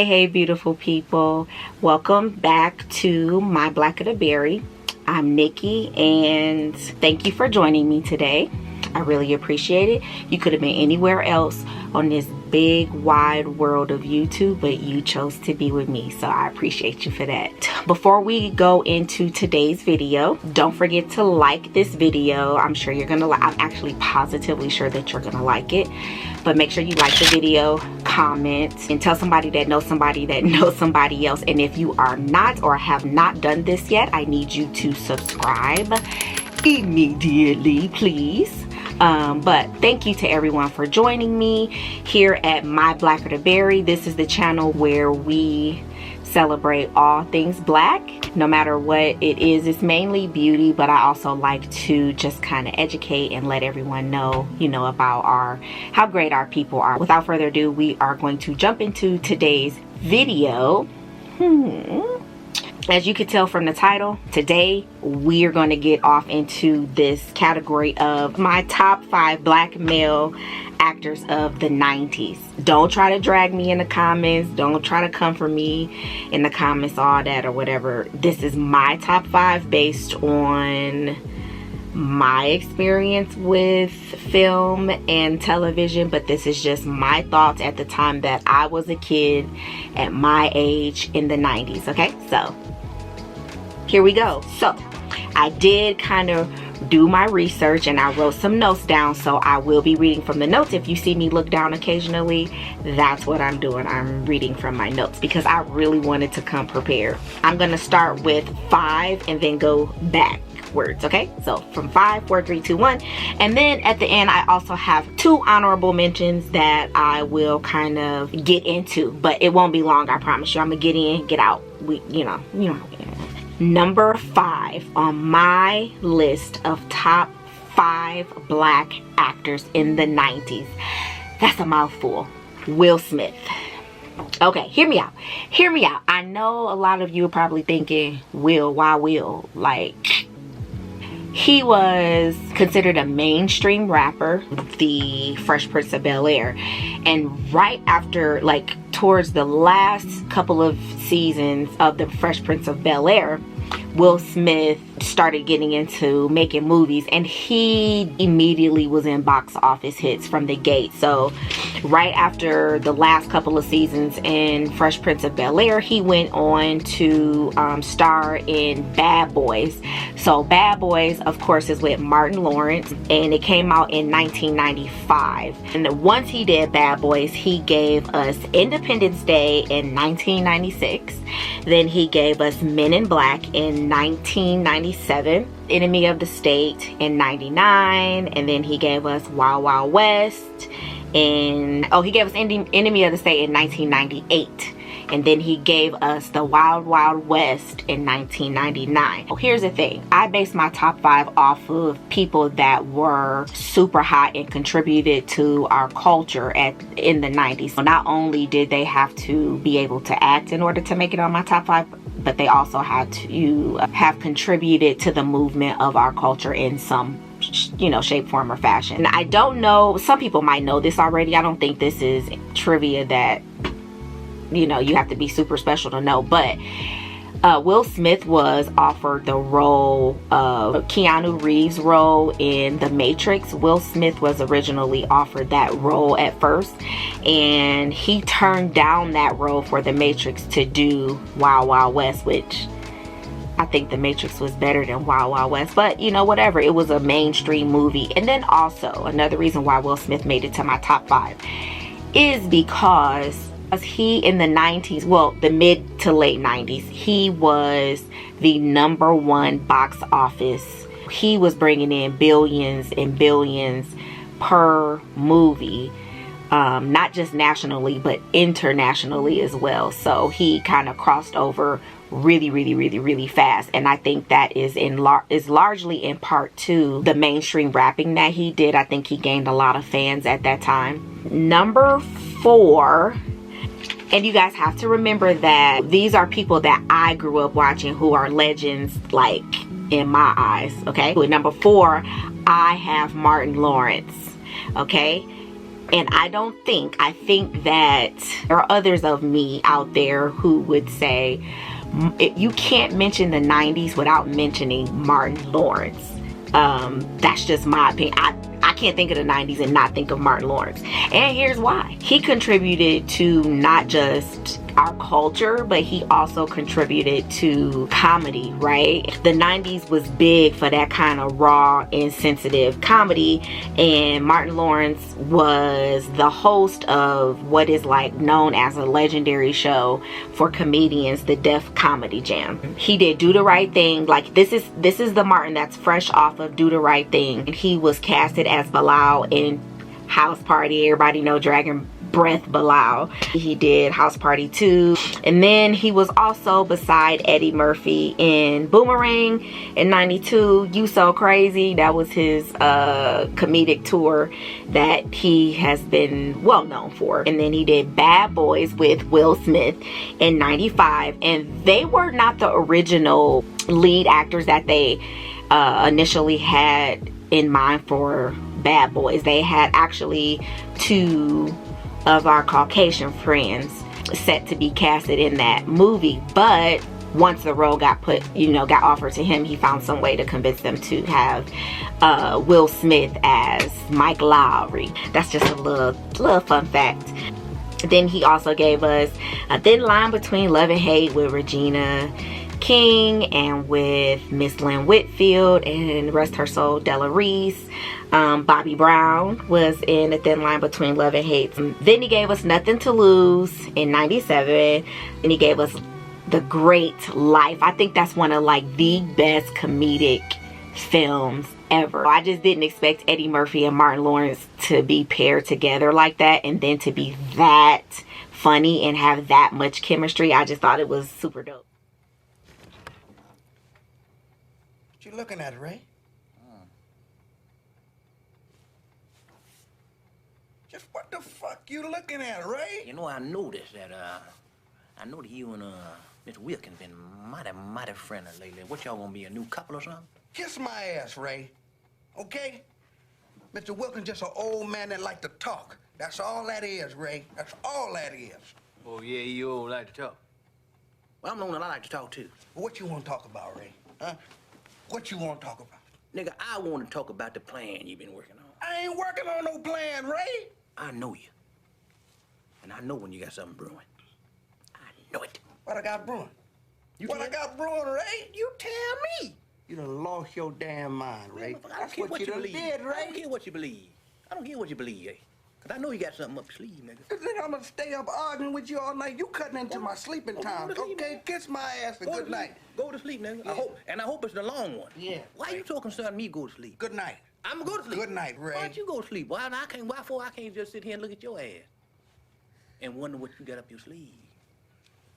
Hey beautiful people, welcome back to My Black of the Berry. I'm Nikki and thank you for joining me today. I really appreciate it. You could have been anywhere else on this big wide world of YouTube, but you chose to be with me, so I appreciate you for that. Before we go into today's video, don't forget to like this video. I'm sure you're gonna like, I'm actually positively sure that you're gonna like it, but make sure you like the video, comment, and tell somebody that knows somebody that knows somebody else. And if you are not or have not done this yet, I need you to subscribe immediately, please. But thank you to everyone for joining me here at My Black of the Berry. This is the channel where we celebrate all things black, no matter what it is. It's mainly beauty, but I also like to just kind of educate and let everyone know, about how great our people are. Without further ado, we are going to jump into today's video. As you can tell from the title, today we're going to get off into this category of my top 5 black male actors of the 90s. Don't try to drag me in the comments. Don't try to come for me in the comments, all that or whatever. This is my top 5 based on my experience with film and television, but this is just my thoughts at the time that I was a kid at my age in the 90s. Okay, so here we go. So I did kind of do my research and I wrote some notes down, so I will be reading from the notes. If you see me look down occasionally, that's what I'm doing. I'm reading from my notes because I really wanted to come prepared. I'm gonna start with 5 and then go backwards. Okay, so from 5, 4, 3, 2, 1, and then at the end I also have 2 honorable mentions that I will kind of get into, but it won't be long, I promise you. I'm gonna get in, get out. Number 5 on my list of top 5 black actors in the 90s. That's a mouthful. Will Smith. Okay, hear me out. Hear me out. I know a lot of you are probably thinking, Will, why Will? Like, he was considered a mainstream rapper, the Fresh Prince of Bel-Air. And right after, like, towards the last couple of seasons of the Fresh Prince of Bel-Air, Will Smith started getting into making movies, and he immediately was in box office hits from the gate. So right after the last couple of seasons in Fresh Prince of Bel-Air, he went on to star in Bad Boys. So Bad Boys, of course, is with Martin Lawrence, and it came out in 1995. And once he did Bad Boys, he gave us Independence Day in 1996. Then he gave us Men in Black in 1997, Enemy of the State in 99, and then he gave us Wild Wild West he gave us Enemy of the State in 1998, and then he gave us the Wild Wild West in 1999. Here's the thing, I based my top 5 off of people that were super hot and contributed to our culture in the 90s. So not only did they have to be able to act in order to make it on my top 5, but they also had to have contributed to the movement of our culture in some shape, form, or fashion. And I don't know, some people might know this already. I don't think this is trivia that you have to be super special to know, but Will Smith was offered the role of Keanu Reeves' role in The Matrix. Will Smith was originally offered that role at first, and he turned down that role for The Matrix to do Wild Wild West, which I think The Matrix was better than Wild Wild West, but whatever. It was a mainstream movie. And then also another reason why Will Smith made it to my top 5 is because he in the 90s, well, the mid to late 90s, he was the #1 box office. He was bringing in billions and billions per movie, not just nationally but internationally as well. So he kind of crossed over really fast, and I think that is largely in part to the mainstream rapping that he did. I think he gained a lot of fans at that time. Number 4, and you guys have to remember that these are people that I grew up watching who are legends, like, in my eyes. Okay, with number 4, I have Martin Lawrence. Okay, And I think that there are others of me out there who would say you can't mention the 90s without mentioning Martin Lawrence. That's just my opinion. I can't think of the 90s and not think of Martin Lawrence. And here's why. He contributed to not just our culture, but he also contributed to comedy, right? The 90s was big for that kind of raw, insensitive comedy, and Martin Lawrence was the host of what is like known as a legendary show for comedians, the Def Comedy Jam. He did Do the Right Thing. Like this is the Martin that's fresh off of Do the Right Thing. And he was casted as Bilal in House Party. Everybody know Dragon Breath Bilal. He did House Party 2, and then he was also beside Eddie Murphy in Boomerang in '92. You So Crazy. That was his comedic tour that he has been well known for. And then he did Bad Boys with Will Smith in '95, and they were not the original lead actors that they initially had in mind for Bad Boys. They had actually two of our Caucasian friends set to be casted in that movie, but once the role got offered to him, he found some way to convince them to have Will Smith as Mike Lowry. That's just a little fun fact. Then he also gave us A Thin Line Between Love and Hate with Regina King and with Miss Lynn Whitfield, and rest her soul, Della Reese. Bobby Brown was in A Thin Line Between Love and Hate. Then he gave us Nothing to Lose in '97, and he gave us The Great Life. I think that's one of like the best comedic films ever. I just didn't expect Eddie Murphy and Martin Lawrence to be paired together like that, and then to be that funny and have that much chemistry. I just thought it was super dope. What you looking at, Ray? Just what the fuck you looking at, Ray? You know, I noticed that, you and, Mr. Wilkins been mighty friendly lately. What, y'all gonna be a new couple or something? Kiss my ass, Ray. Okay? Mr. Wilkins just an old man that like to talk. That's all that is, Ray. That's all that is. Oh, yeah, you old like to talk. Well, I'm the one that I like to talk to. What you want to talk about, Ray? Huh? What you want to talk about? Nigga, I want to talk about the plan you've been working on. I ain't working on no plan, Ray. I know you. And I know when you got something brewing. I know it. What I got brewing? I got brewing, Ray? You tell me. You done lost your damn mind, Ray. That's what you done did, Ray. I don't care what you believe. I don't care what you believe, eh? Because I know you got something up your sleeve, nigga. Nigga, I'm gonna stay up arguing with you all night. You cutting into my sleeping time. Okay, kiss my ass and good night. Go to sleep, nigga. Yeah. I hope it's the long one. Yeah. Why you talking to me go to sleep? Good night. I'm gonna go to sleep. Good night, Ray. Why'd you go to sleep? Why I can't just sit here and look at your ass and wonder what you got up your sleeve?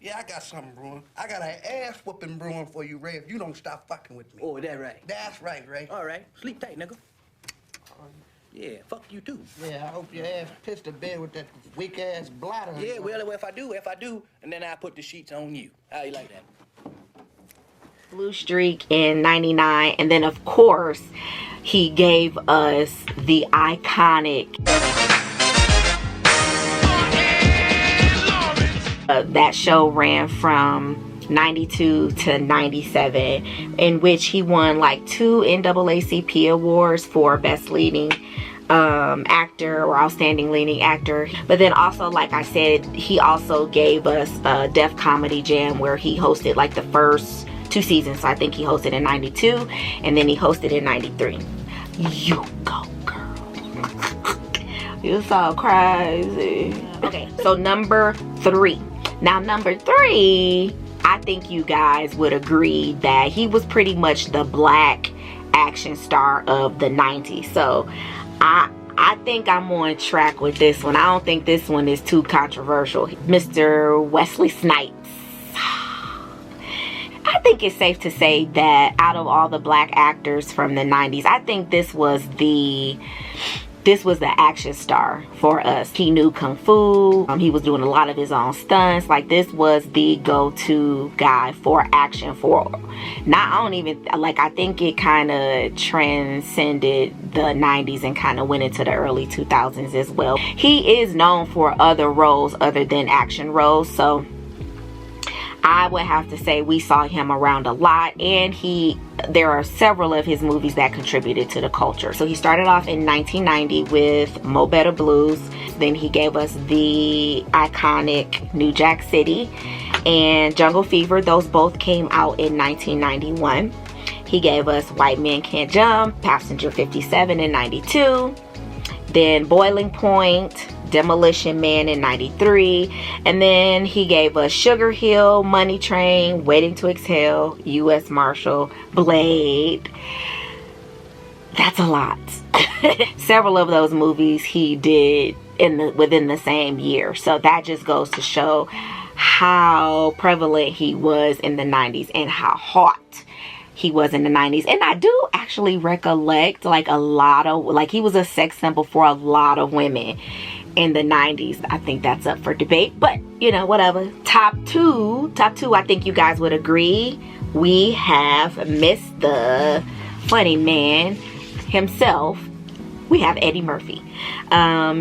Yeah, I got something brewing. I got an ass whooping brewing for you, Ray, if you don't stop fucking with me. Oh, is that right? That's right, Ray. All right. Sleep tight, nigga. Yeah, fuck you too. Yeah, I hope your ass pissed to bed with that weak ass bladder. Yeah, well, if I do, and then I put the sheets on you. How you like that? Blue Streak in '99, and then of course he gave us the iconic that show ran from '92 to '97, in which he won like 2 NAACP awards for Best Leading Actor or Outstanding Leading Actor. But then also, like I said, he also gave us Def Comedy Jam, where he hosted like the first 2 seasons. So I think he hosted in '92 and then he hosted in '93. You go, girl. You so crazy. Okay, so number 3. Now number 3, I think you guys would agree that he was pretty much the black action star of the 90s. So I think I'm on track with this one. I don't think this one is too controversial. Mr. Wesley Snipes. I think it's safe to say that out of all the black actors from the 90s, I think this was the this was the action star for us. He knew kung fu. He was doing a lot of his own stunts. Like, this was the go-to guy for action. For I think it kind of transcended the 90s and kind of went into the early 2000s as well. He is known for other roles other than action roles, so I would have to say we saw him around a lot, and there are several of his movies that contributed to the culture. So he started off in 1990 with Mo Better Blues. Then he gave us the iconic New Jack City and Jungle Fever. Those both came out in 1991. He gave us White Men Can't Jump, Passenger 57 in 92. Then Boiling Point, Demolition Man in 93, and then he gave us Sugar Hill, Money Train, Waiting to Exhale, U.S. Marshal, Blade. That's a lot. Several of those movies he did within the same year, so that just goes to show how prevalent he was in the 90s and how hot he was in the 90s. And I do actually recollect he was a sex symbol for a lot of women in the 90s. I think that's up for debate, but whatever. Top two, I think you guys would agree, we have Mr. Funny Man himself. We have Eddie Murphy.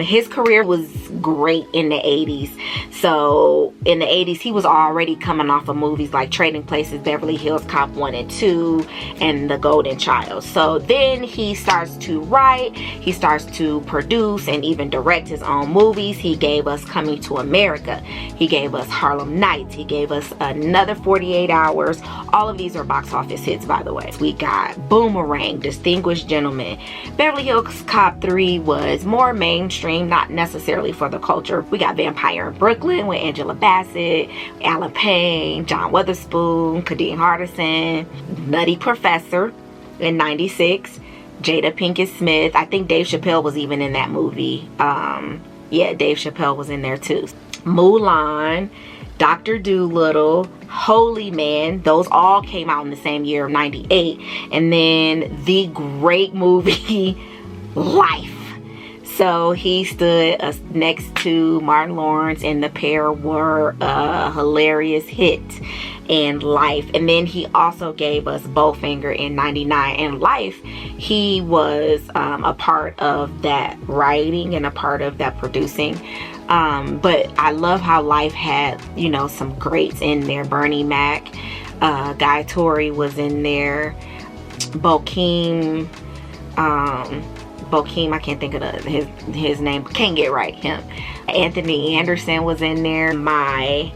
His career was great in the 80s. So in the 80s, he was already coming off of movies like Trading Places, Beverly Hills Cop 1 and 2, and The Golden Child. So then he starts to write, he starts to produce and even direct his own movies. He gave us Coming to America. He gave us Harlem Nights. He gave us Another 48 Hours. All of these are box office hits, by the way. We got Boomerang, Distinguished Gentleman. Beverly Hills Cop 3 was more mainstream, not necessarily for the culture. We got Vampire in Brooklyn with Angela Bassett, Alan Payne, John Witherspoon, Kadeem Hardison, Nutty Professor in 96, Jada Pinkett Smith. I think Dave Chappelle was even in that movie. Yeah, Dave Chappelle was in there too. Mulan, Dr. Dolittle, Holy Man. Those all came out in the same year of 98. And then the great movie Life. So he stood next to Martin Lawrence, and the pair were a hilarious hit in Life. And then he also gave us Bowfinger in 99. And Life, he was a part of that writing and a part of that producing. But I love how Life had, some greats in there. Bernie Mac, Guy Torry was in there. Bokeem, I can't think of his name. Can't get right. Him. Anthony Anderson was in there. My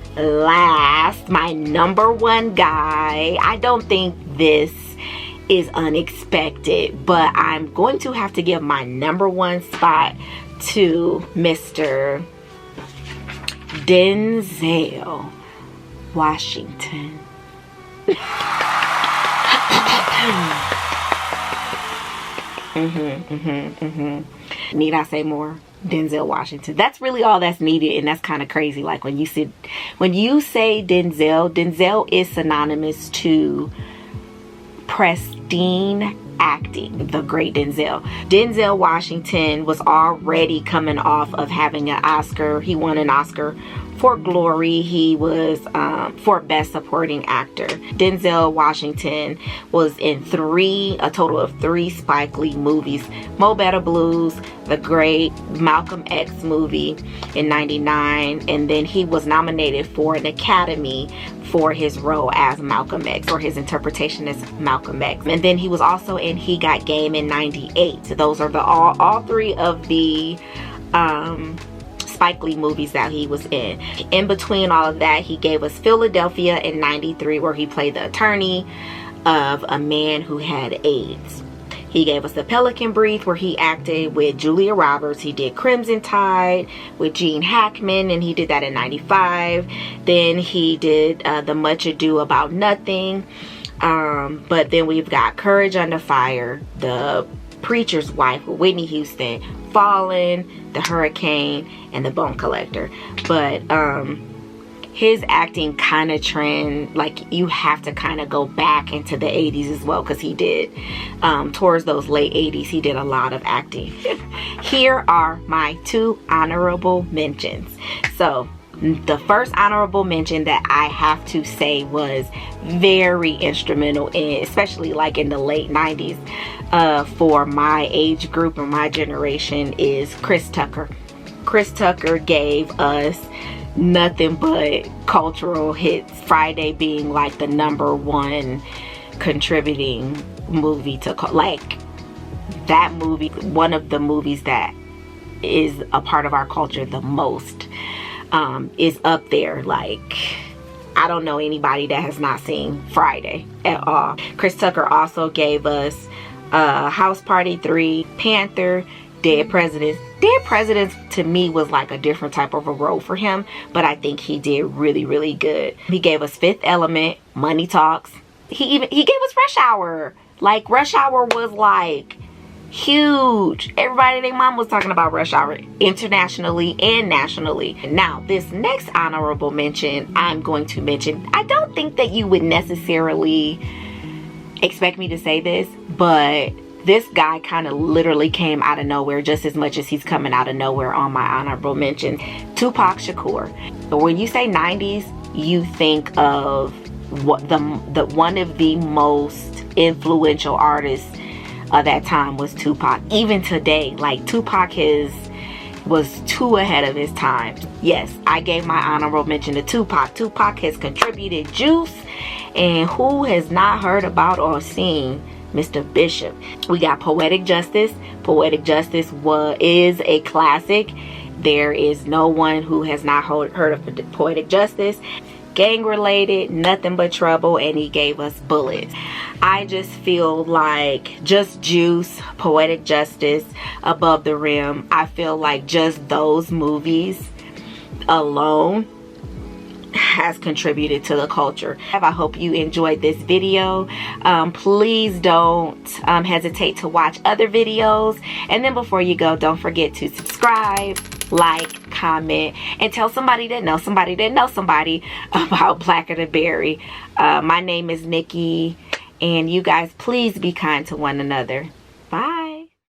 number one guy. I don't think this is unexpected, but I'm going to have to give my number one spot to Mr. Denzel Washington. Need I say more? Denzel Washington. That's really all that's needed, and that's kind of crazy. Like when you say Denzel is synonymous to pristine acting. The great Denzel. Denzel Washington was already coming off of having an Oscar. He won an Oscar for Glory. He was for Best Supporting Actor. Denzel Washington was in a total of three Spike Lee movies. Mo Better Blues, the great Malcolm X movie in 99, and then he was nominated for an Academy for his role as Malcolm X, or his interpretation as Malcolm X. And then he was also in He Got Game in 98. So those are all three of the Spike Lee movies that he was in. In between all of that, he gave us Philadelphia in 93, where he played the attorney of a man who had AIDS. He gave us The Pelican Brief, where he acted with Julia Roberts. He did Crimson Tide with Gene Hackman, and he did that in 95. Then he did The Much Ado About Nothing. But then we've got Courage Under Fire, The Preacher's Wife with Whitney Houston, Fallen, The Hurricane, and The Bone Collector. But his acting kind of trend, like you have to kind of go back into the 80s as well, because he did towards those late 80s he did a lot of acting. Here are my 2 honorable mentions. So the first honorable mention that I have to say was very instrumental in, especially like in the late 90s for my age group or my generation, is Chris Tucker. Chris Tucker gave us nothing but cultural hits, Friday being like the #1 contributing movie to, like, that movie, one of the movies that is a part of our culture the most, is up there. Like, I don't know anybody that has not seen Friday at all. Chris Tucker also gave us House Party 3, Panther, Dead Presidents. Dead Presidents to me was like a different type of a role for him, but I think he did really, really good. He gave us Fifth Element, Money Talks. He gave us Rush Hour. Like, Rush Hour was like huge. Everybody and their mom was talking about Rush Hour internationally and nationally. Now, this next honorable mention I'm going to mention, I don't think that you would necessarily expect me to say this, but this guy kind of literally came out of nowhere just as much as he's coming out of nowhere on my honorable mention. Tupac Shakur. But when you say 90s, you think of what the one of the most influential artists of that time was Tupac. Even today, like, Tupac was too ahead of his time. Yes, I gave my honorable mention to Tupac. Tupac has contributed juice, and who has not heard about or seen Mr. Bishop? We got Poetic Justice. Poetic Justice is a classic. There is no one who has not heard of Poetic Justice. Gang related, Nothing But Trouble, and he gave us Bullets. I just feel like just Juice, Poetic Justice, Above the Rim, I feel like just those movies alone has contributed to the culture. I hope you enjoyed this video. Please don't hesitate to watch other videos, and then before you go, don't forget to subscribe, like, comment, and tell somebody that knows somebody that knows somebody about Blacker the Berry. My name is Nikki, and you guys, please be kind to one another.